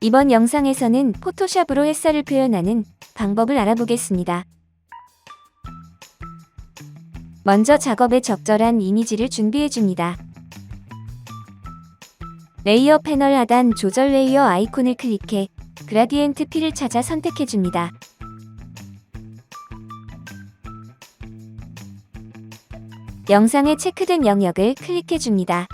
이번 영상에서는 포토샵으로 햇살을 표현하는 방법을 알아보겠습니다. 먼저 작업에 적절한 이미지를 준비해줍니다. 레이어 패널 하단 조절 레이어 아이콘을 클릭해 그라디엔트 필을 찾아 선택해줍니다. 영상에 체크된 영역을 클릭해줍니다.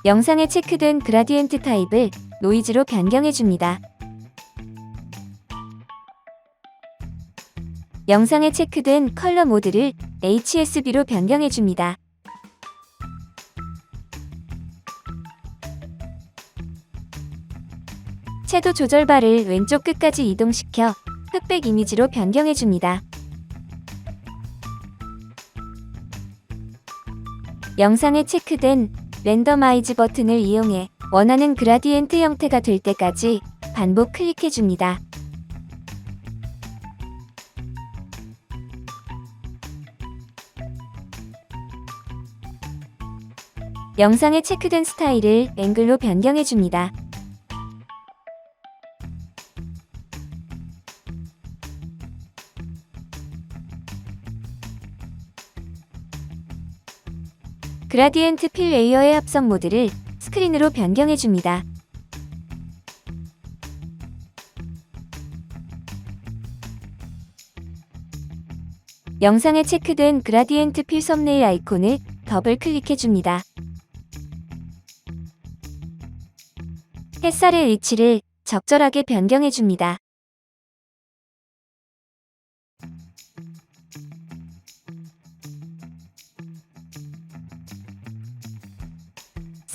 영상에 체크된 그라디엔트 타입을 노이즈로 변경해줍니다. 영상에 체크된 컬러 모드를 HSB로 변경해줍니다. 채도 조절바를 왼쪽 끝까지 이동시켜 흑백 이미지로 변경해줍니다. 영상에 체크된 랜더마이즈 버튼을 이용해 원하는 그라디엔트 형태가 될 때까지 반복 클릭해줍니다. 영상에 체크된 스타일을 앵글로 변경해줍니다. 그라디엔트 필 레이어의 합성 모드를 스크린으로 변경해줍니다. 영상에 체크된 그라디엔트 필 썸네일 아이콘을 더블 클릭해줍니다. 햇살의 위치를 적절하게 변경해줍니다.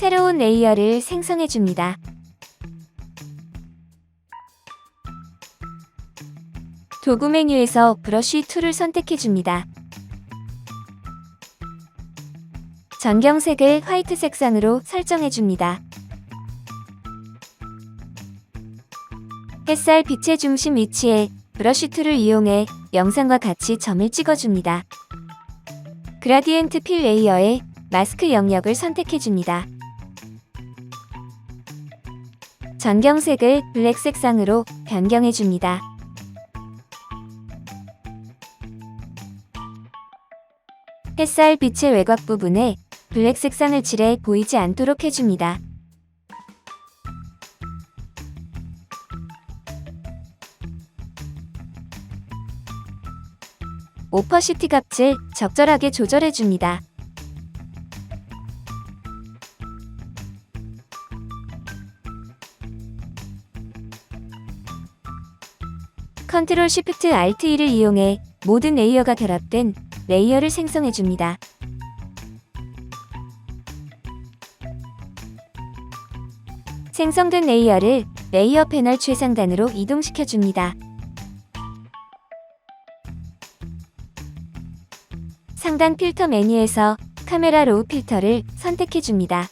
새로운 레이어를 생성해줍니다. 도구 메뉴에서 브러쉬 툴을 선택해줍니다. 전경색을 화이트 색상으로 설정해줍니다. 햇살 빛의 중심 위치에 브러쉬 툴을 이용해 영상과 같이 점을 찍어줍니다. 그라디엔트 필 레이어에 마스크 영역을 선택해줍니다. 전경색을 블랙 색상으로 변경해줍니다. 햇살 빛의 외곽 부분에 블랙 색상을 칠해 보이지 않도록 해줍니다. 오퍼시티 값을 적절하게 조절해줍니다. 컨트롤 쉬프트 알트 2를 이용해 모든 레이어가 결합된 레이어를 생성해줍니다. 생성된 레이어를 레이어 패널 최상단으로 이동시켜줍니다. 상단 필터 메뉴에서 카메라 로우 필터를 선택해줍니다.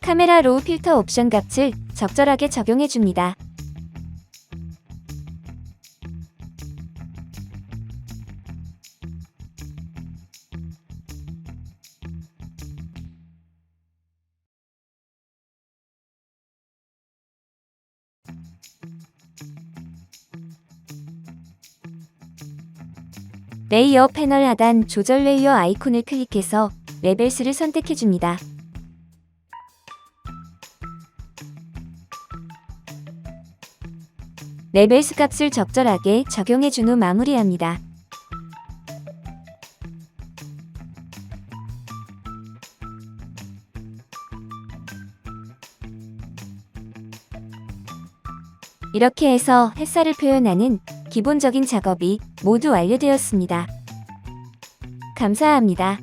카메라 로우 필터 옵션 값을 적절하게 적용해줍니다. 레이어 패널 하단 조절 레이어 아이콘을 클릭해서 레벨스를 선택해줍니다. 레벨스 값을 적절하게 적용해준 후 마무리합니다. 이렇게 해서 햇살을 표현하는 기본적인 작업이 모두 완료되었습니다. 감사합니다.